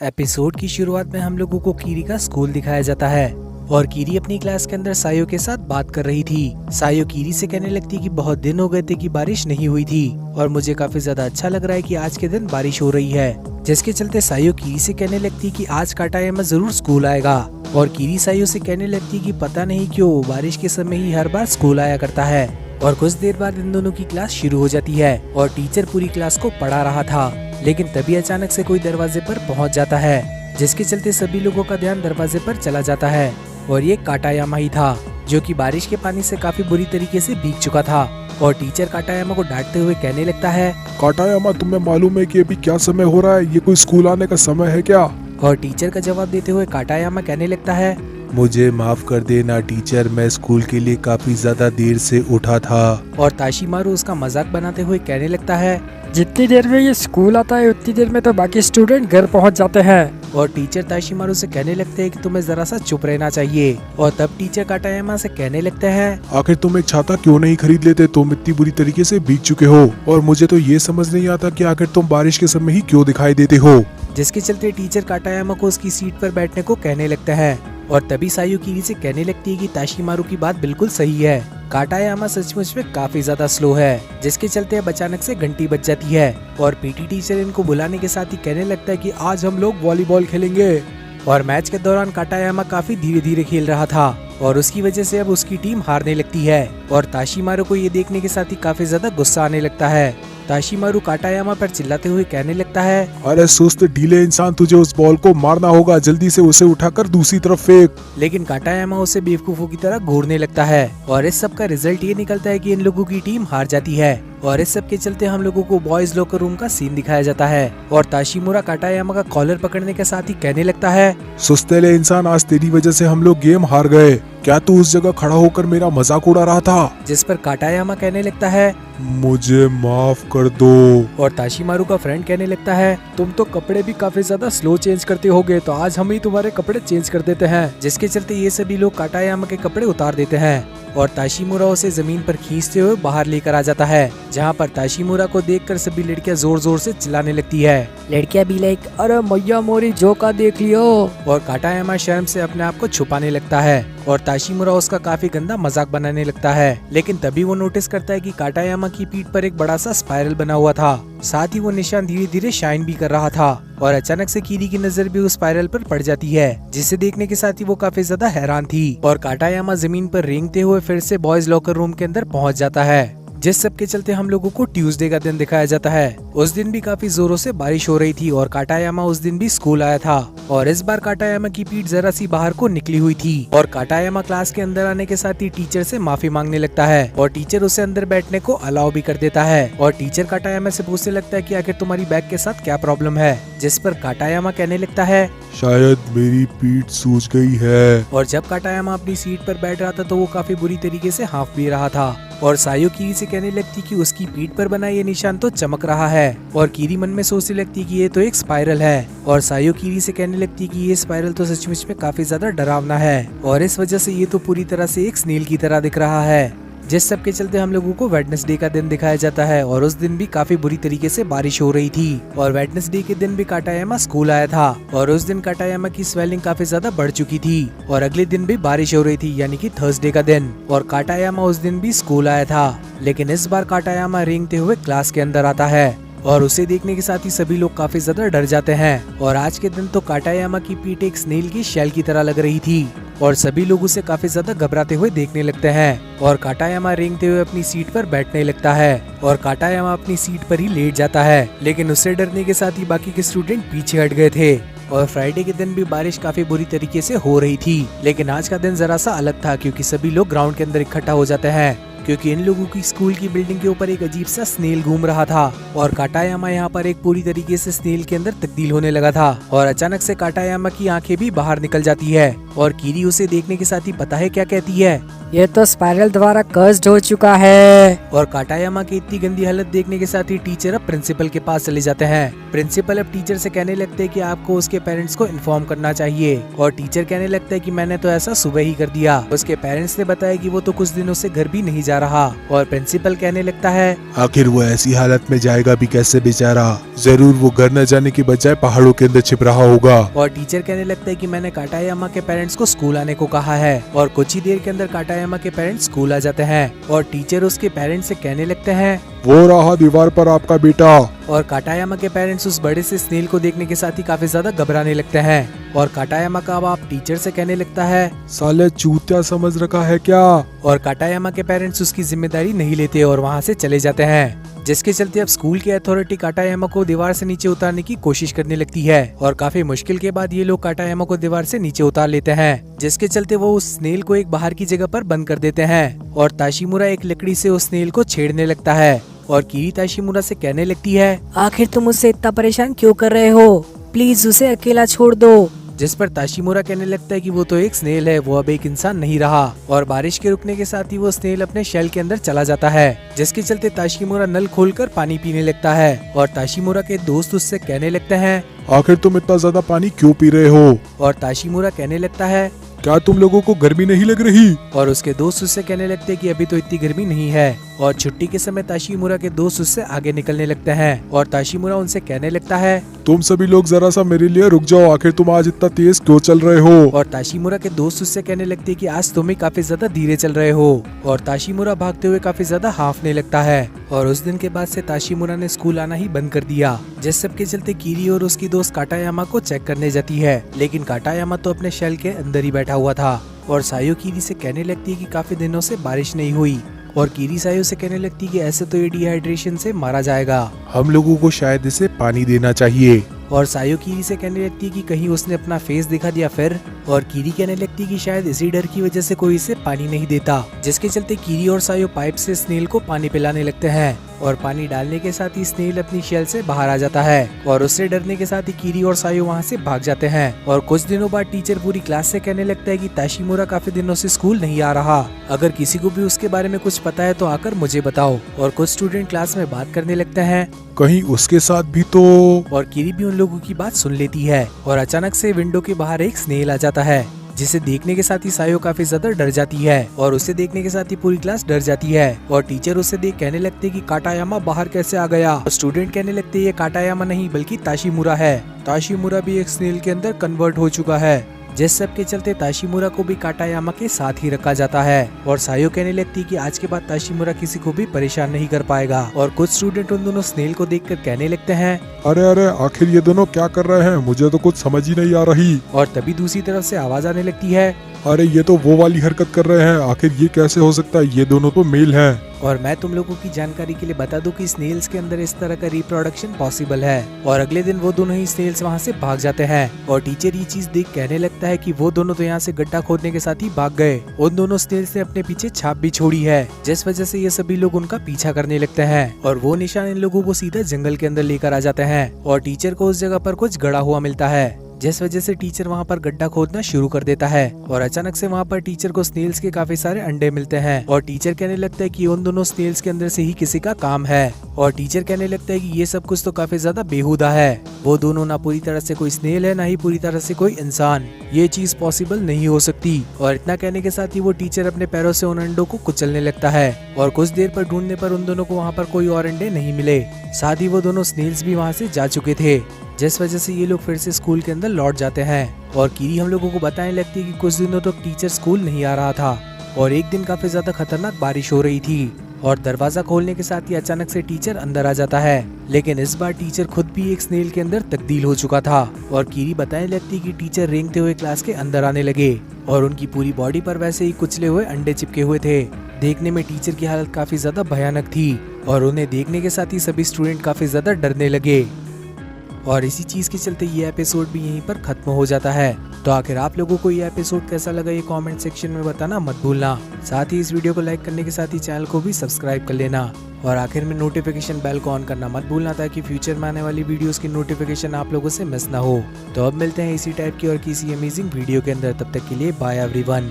Episode की शुरुआत में हम लोगों को कीरी का स्कूल दिखाया जाता है और कीरी अपनी क्लास के अंदर सायो के साथ बात कर रही थी। सायो कीरी से कहने लगती कि बहुत दिन हो गए थे कि बारिश नहीं हुई थी और मुझे काफी ज्यादा अच्छा लग रहा है कि आज के दिन बारिश हो रही है, जिसके चलते सायो कीरी से कहने लगती कि आज काटायामा जरूर स्कूल आएगा। और कीरी सायो से कहने लगती कि पता नहीं क्यों बारिश के समय ही हर बार स्कूल आया करता है। और कुछ देर बाद इन दोनों की क्लास शुरू हो जाती है और टीचर पूरी क्लास को पढ़ा रहा था, लेकिन तभी अचानक से कोई दरवाजे पर पहुंच जाता है, जिसके चलते सभी लोगों का ध्यान दरवाजे पर चला जाता है। और ये काटायामा ही था, जो कि बारिश के पानी से काफी बुरी तरीके से भीग चुका था। और टीचर काटायामा को डांटते हुए कहने लगता है, काटायामा, तुम्हें मालूम है कि अभी क्या समय हो रहा है? ये कोई स्कूल आने का समय है क्या? और टीचर का जवाब देते हुए काटायामा कहने लगता है, मुझे माफ कर देना टीचर, मैं स्कूल के लिए काफी ज्यादा देर से उठा था। और ताशीमारू उसका मजाक बनाते हुए कहने लगता है, जितनी देर में ये स्कूल आता है उतनी देर में तो बाकी स्टूडेंट घर पहुंच जाते हैं। और टीचर ताशीमारू से कहने लगते हैं कि तुम्हें जरा सा चुप रहना चाहिए। और तब टीचर काटायामा से कहने लगते हैं, आखिर तुम एक छाता क्यों नहीं खरीद लेते? तुम इतनी बुरी तरीके से भीग चुके हो और मुझे तो ये समझ नहीं आता कि आखिर तुम बारिश के समय ही क्यों दिखाई देते हो। जिसके चलते टीचर काटायामा को उसकी सीट पर बैठने को कहने लगते हैं। और तभी सायो कीरी से कहने लगती है कि ताशीमारू की बात बिल्कुल सही है, काटायामा सचमुच में काफी ज्यादा स्लो है। जिसके चलते अब अचानक से घंटी बज जाती है और पीटी टीचर इनको बुलाने के साथ ही कहने लगता है कि आज हम लोग वॉलीबॉल खेलेंगे। और मैच के दौरान काटायामा काफी धीरे धीरे खेल रहा था और उसकी वजह से अब उसकी टीम हारने लगती है। और ताशीमारू को ये देखने के साथ ही काफी ज्यादा गुस्सा आने लगता है। ताशीमारू काटायामा पर चिल्लाते हुए कहने लगता है, अरे सुस्त ढीले इंसान, तुझे उस बॉल को मारना होगा, जल्दी से उसे उठाकर दूसरी तरफ फेंक। लेकिन काटायामा उसे बेवकूफों की तरह घूरने लगता है। और इस सब का रिजल्ट ये निकलता है कि इन लोगों की टीम हार जाती है। और इस सब के चलते हम लोगों को बॉयज लॉकर रूम का सीन दिखाया जाता है और ताशीमुरा काटायामा का कॉलर पकड़ने के साथ ही कहने लगता है, सुस्तेले इंसान, आज तेरी वजह से हम लोग गेम हार गए। क्या तू उस जगह खड़ा होकर मेरा मजाक उड़ा रहा था? जिस पर काटायामा कहने लगता है, मुझे माफ कर दो। और ताशीमारू का फ्रेंड कहने लगता है, तुम तो कपड़े भी काफी ज्यादा स्लो चेंज करते होगे, तो आज हम ही तुम्हारे कपड़े चेंज कर देते हैं। जिसके चलते ये सभी लोग काटायामा के कपड़े उतार देते हैं और ताशीमुरा उसे जमीन पर खींचते हुए बाहर लेकर आ जाता है, जहाँ पर ताशीमुरा को देखकर सभी लड़कियां जोर जोर से चिल्लाने लगती है। लड़कियां भी लाइक, अरे मैया मोरी जोका देख लियो। और काटायामा शर्म से अपने आप को छुपाने लगता है और ताशीमुरा उसका काफी गंदा मजाक बनाने लगता है। लेकिन तभी वो नोटिस करता है कि काटायामा की पीठ पर एक बड़ा सा स्पाइरल बना हुआ था, साथ ही वो निशान धीरे धीरे शाइन भी कर रहा था। और अचानक से कीरी की नजर भी उस स्पाइरल पर पड़ जाती है, जिसे देखने के साथ ही वो काफी ज्यादा हैरान थी। और काटायामा जमीन पर रेंगते हुए फिर से बॉयज लॉकर रूम के अंदर पहुंच जाता है। जिस सब के चलते हम लोगों को ट्यूसडे का दिन दिखाया जाता है। उस दिन भी काफी जोरों से बारिश हो रही थी और काटायामा उस दिन भी स्कूल आया था। और इस बार काटायामा की पीठ जरा सी बाहर को निकली हुई थी और काटायामा क्लास के अंदर आने के साथ ही टीचर से माफी मांगने लगता है और टीचर उसे अंदर बैठने को अलाउ भी कर देता है। और टीचर काटायामा से पूछने लगता है कि आखिर तुम्हारी बैग के साथ क्या प्रॉब्लम है, जिस पर काटायामा कहने लगता है, शायद मेरी पीठ सूज गई है। और जब काटायामा अपनी सीट पर बैठ रहा था तो वो काफी बुरी तरीके से हाफ भी रहा था। और सायो कीरी से कहने लगती कि उसकी पीठ पर बना ये निशान तो चमक रहा है। और कीरी मन में सोचने लगती कि ये तो एक स्पाइरल है। और सायो कीरी से कहने लगती कि ये स्पाइरल तो सचमुच में काफी ज्यादा डरावना है और इस वजह से ये तो पूरी तरह से एक स्नेल की तरह दिख रहा है। जिस सब के चलते हम लोगों को वेडनेसडे का दिन दिखाया जाता है और उस दिन भी काफी बुरी तरीके से बारिश हो रही थी। और वेडनेसडे के दिन भी काटायामा स्कूल आया था और उस दिन काटायामा की स्वेलिंग काफी ज्यादा बढ़ चुकी थी। और अगले दिन भी बारिश हो रही थी, यानी कि थर्सडे का दिन। और काटायामा उस दिन भी स्कूल आया था, लेकिन इस बार काटायामा रेंगते हुए क्लास के अंदर आता है और उसे देखने के साथ ही सभी लोग काफी ज्यादा डर जाते हैं। और आज के दिन तो काटायामा की पीठ एक स्नेल की शेल की तरह लग रही थी और सभी लोग उसे काफी ज्यादा घबराते हुए देखने लगते हैं। और काटायामा रेंगते हुए अपनी सीट पर बैठने लगता है और काटायामा अपनी सीट पर ही लेट जाता है, लेकिन उससे डरने के साथ ही बाकी के स्टूडेंट पीछे हट गए थे। और फ्राइडे के दिन भी बारिश काफी बुरी तरीके से हो रही थी, लेकिन आज का दिन जरा सा अलग था क्योंकि सभी लोग ग्राउंड के अंदर इकट्ठा हो जाते हैं, क्योंकि इन लोगों की स्कूल की बिल्डिंग के ऊपर एक अजीब सा स्नेल घूम रहा था। और काटायामा यहाँ पर एक पूरी तरीके से स्नेल के अंदर तब्दील होने लगा था। और अचानक से काटायामा की आंखें भी बाहर निकल जाती है और कीरी उसे देखने के साथ ही पता है क्या कहती है, ये तो स्पाइरल द्वारा कर्स्ड हो चुका है। और काटायामा की इतनी गंदी हालत देखने के साथ ही टीचर अब प्रिंसिपल के पास चले जाते हैं। प्रिंसिपल अब टीचर से कहने लगते हैं कि आपको उसके पेरेंट्स को इन्फॉर्म करना चाहिए। और टीचर कहने लगता है कि मैंने तो ऐसा सुबह ही कर दिया। उसके पेरेंट्स ने बताया कि वो तो कुछ दिनों से घर भी नहीं जा रहा। और प्रिंसिपल कहने लगता है, आखिर वो ऐसी हालत में जाएगा भी कैसे बेचारा, जरूर वो घर न जाने की बजाय पहाड़ों के अंदर छिप रहा होगा। और टीचर कहने लगता है कि मैंने काटायामा के पेरेंट्स को स्कूल आने को कहा है। और कुछ ही देर के अंदर काटायामा के पेरेंट्स स्कूल आ जाते हैं। और टीचर उसके पेरेंट्स से कहने लगते हैं, वो रहा दीवार पर आपका बेटा। और काटायामा के पेरेंट्स उस बड़े से स्नेल को देखने के साथ ही काफी ज्यादा घबराने लगते हैं। और काटायामा का बाप टीचर से कहने लगता है, साले चूतिया समझ रखा है क्या। और काटायामा के पेरेंट्स उसकी जिम्मेदारी नहीं लेते और वहाँ से चले जाते हैं। जिसके चलते अब स्कूल की अथॉरिटी काटायामा को दीवार से नीचे उतारने की कोशिश करने लगती है। और काफी मुश्किल के बाद ये लोग काटायामा को दीवार से नीचे उतार लेते हैं। जिसके चलते वो उस स्नेल को एक बाहर की जगह पर बंद कर देते हैं। और ताशिमुरा एक लकड़ी से उस स्नेल को छेड़ने लगता है। और कीरी ताशिमुरा से कहने लगती है, आखिर तुम उससे इतना परेशान क्यों कर रहे हो, प्लीज उसे अकेला छोड़ दो। जिस पर ताशिमुरा कहने लगता है कि वो तो एक स्नेल है, वो अब एक इंसान नहीं रहा। और बारिश के रुकने के साथ ही वो स्नेल अपने शेल के अंदर चला जाता है। जिसके चलते ताशिमुरा नल खोलकर पानी पीने लगता है। और ताशिमुरा के दोस्त उससे कहने लगते हैं, आखिर तुम इतना ज्यादा पानी क्यों पी रहे हो। और ताशिमुरा कहने लगता है, क्या तुम लोगों को गर्मी नहीं लग रही। और उसके दोस्त उससे कहने लगते हैं कि अभी तो इतनी गर्मी नहीं है। और छुट्टी के समय ताशिमुरा के दोस्त उससे आगे निकलने लगते हैं। और ताशिमुरा उनसे कहने लगता है, तुम सभी लोग जरा सा मेरे लिए रुक जाओ, आखिर तुम आज इतना तेज क्यों चल रहे हो। और ताशिमुरा के दोस्त उससे कहने लगते हैं कि आज तुम ही काफी ज्यादा धीरे चल रहे हो। और ताशिमुरा भागते हुए काफी ज्यादा हांफने लगता है। और उस दिन के बाद से ताशिमुरा ने स्कूल आना ही बंद कर दिया। जिस सब के चलते कीरी और उसकी दोस्त काटायामा को चेक करने जाती है। लेकिन काटायामा तो अपने शेल के अंदर ही बैठा हुआ था। और सायो कीरी से कहने लगती है कि काफी दिनों से बारिश नहीं हुई। और कीरी सायो से कहने लगती है कि ऐसे तो ये डिहाइड्रेशन से मारा जाएगा, हम लोगों को शायद इसे पानी देना चाहिए। और सायो कीरी से कहने लगती है कि कहीं उसने अपना फेस दिखा दिया फिर। और कीरी कहने लगती है कि शायद इसी डर की वजह से कोई इसे पानी नहीं देता। जिसके चलते कीरी और सायो पाइप से स्नेल को पानी पिलाने लगते हैं। और पानी डालने के साथ ही स्नेल अपनी शेल से बाहर आ जाता है। और उससे डरने के साथ ही कीरी और सायो वहाँ से भाग जाते हैं। और कुछ दिनों बाद टीचर पूरी क्लास से कहने लगता है कि ताशिमुरा काफी दिनों से स्कूल नहीं आ रहा, अगर किसी को भी उसके बारे में कुछ पता है तो आकर मुझे बताओ। और कुछ स्टूडेंट क्लास में बात करने लगते हैं, कहीं उसके साथ भी तो। और कीरी भी उन लोगों की बात सुन लेती है। और अचानक से विंडो के बाहर एक स्नेल आ जाता है। जिसे देखने के साथ ही सायो काफी ज्यादा डर जाती है। और उसे देखने के साथ ही पूरी क्लास डर जाती है। और टीचर उसे देख कहने लगते कि काटायामा बाहर कैसे आ गया। और स्टूडेंट कहने लगते ये काटायामा नहीं बल्कि ताशिमुरा है। ताशिमुरा भी एक स्नेल के अंदर कन्वर्ट हो चुका है। जिस सब के चलते ताशिमुरा को भी काटायामा के साथ ही रखा जाता है। और सायो कहने लगती कि आज के बाद ताशिमुरा किसी को भी परेशान नहीं कर पाएगा। और कुछ स्टूडेंट उन दोनों स्नेल को देखकर कहने लगते हैं, अरे अरे आखिर ये दोनों क्या कर रहे हैं, मुझे तो कुछ समझ ही नहीं आ रही। और तभी दूसरी तरफ से आवाज आने लगती है, अरे ये तो वो वाली हरकत कर रहे हैं, आखिर ये कैसे हो सकता है, ये दोनों तो मेल हैं। और मैं तुम लोगों की जानकारी के लिए बता दूं कि स्नेल्स के अंदर इस तरह का रिप्रोडक्शन पॉसिबल है। और अगले दिन वो दोनों ही स्नेल्स वहाँ से भाग जाते हैं। और टीचर ये चीज देख कहने लगता है कि वो दोनों तो यहाँ से गड्ढा खोदने के साथ ही भाग गए। उन दोनों स्नेल्स ने अपने पीछे छाप भी छोड़ी है, जिस वजह से ये सभी लोग उनका पीछा करने लगते हैं। और वो निशान इन लोगों को सीधा जंगल के अंदर लेकर आ जाते हैं। और टीचर को उस जगह पर कुछ गड़ा हुआ मिलता है, जिस वजह से टीचर वहाँ पर गड्ढा खोदना शुरू कर देता है। और अचानक से वहाँ पर टीचर को स्नेल्स के काफी सारे अंडे मिलते हैं। और टीचर कहने लगता है कि उन दोनों स्नेल्स के अंदर से ही किसी का काम है। और टीचर कहने लगता है कि ये सब कुछ तो काफी ज्यादा बेहुदा है, वो दोनों ना पूरी तरह से कोई स्नेल है ना ही पूरी तरह से कोई इंसान, ये चीज पॉसिबल नहीं हो सकती। और इतना कहने के साथ ही वो टीचर अपने पैरों से उन अंडों को कुचलने लगता है। और कुछ देर पर ढूंढने पर उन दोनों को वहाँ पर कोई और अंडे नहीं मिले, साथ ही वो दोनों स्नेल्स भी वहाँ से जा चुके थे। जिस वजह से ये लोग फिर से स्कूल के अंदर लौट जाते हैं। और कीरी हम लोगों को बताने लगती है कि कुछ दिनों तक टीचर स्कूल नहीं आ रहा था। और एक दिन काफी ज्यादा खतरनाक बारिश हो रही थी। और दरवाजा खोलने के साथ ही अचानक से टीचर अंदर आ जाता है। लेकिन इस बार टीचर खुद भी एक स्नेल के अंदर तब्दील हो चुका था। और कीरी बताने लगती कि टीचर रेंगते हुए क्लास के अंदर आने लगे। और उनकी पूरी बॉडी पर वैसे ही कुचले हुए अंडे चिपके हुए थे। देखने में टीचर की हालत काफी ज्यादा भयानक थी। और उन्हें देखने के साथ ही सभी स्टूडेंट काफी ज्यादा डरने लगे। और इसी चीज के चलते ये एपिसोड भी यहीं पर खत्म हो जाता है। तो आखिर आप लोगों को ये एपिसोड कैसा लगा ये कमेंट सेक्शन में बताना मत भूलना। साथ ही इस वीडियो को लाइक करने के साथ ही चैनल को भी सब्सक्राइब कर लेना। और आखिर में नोटिफिकेशन बेल को ऑन करना मत भूलना, ताकि फ्यूचर में आने वाली वीडियोस की नोटिफिकेशन आप लोगों से मिस ना हो। तो अब मिलते हैं इसी टाइप की और किसी अमेजिंग वीडियो के अंदर, तब तक के लिए बाय एवरीवन।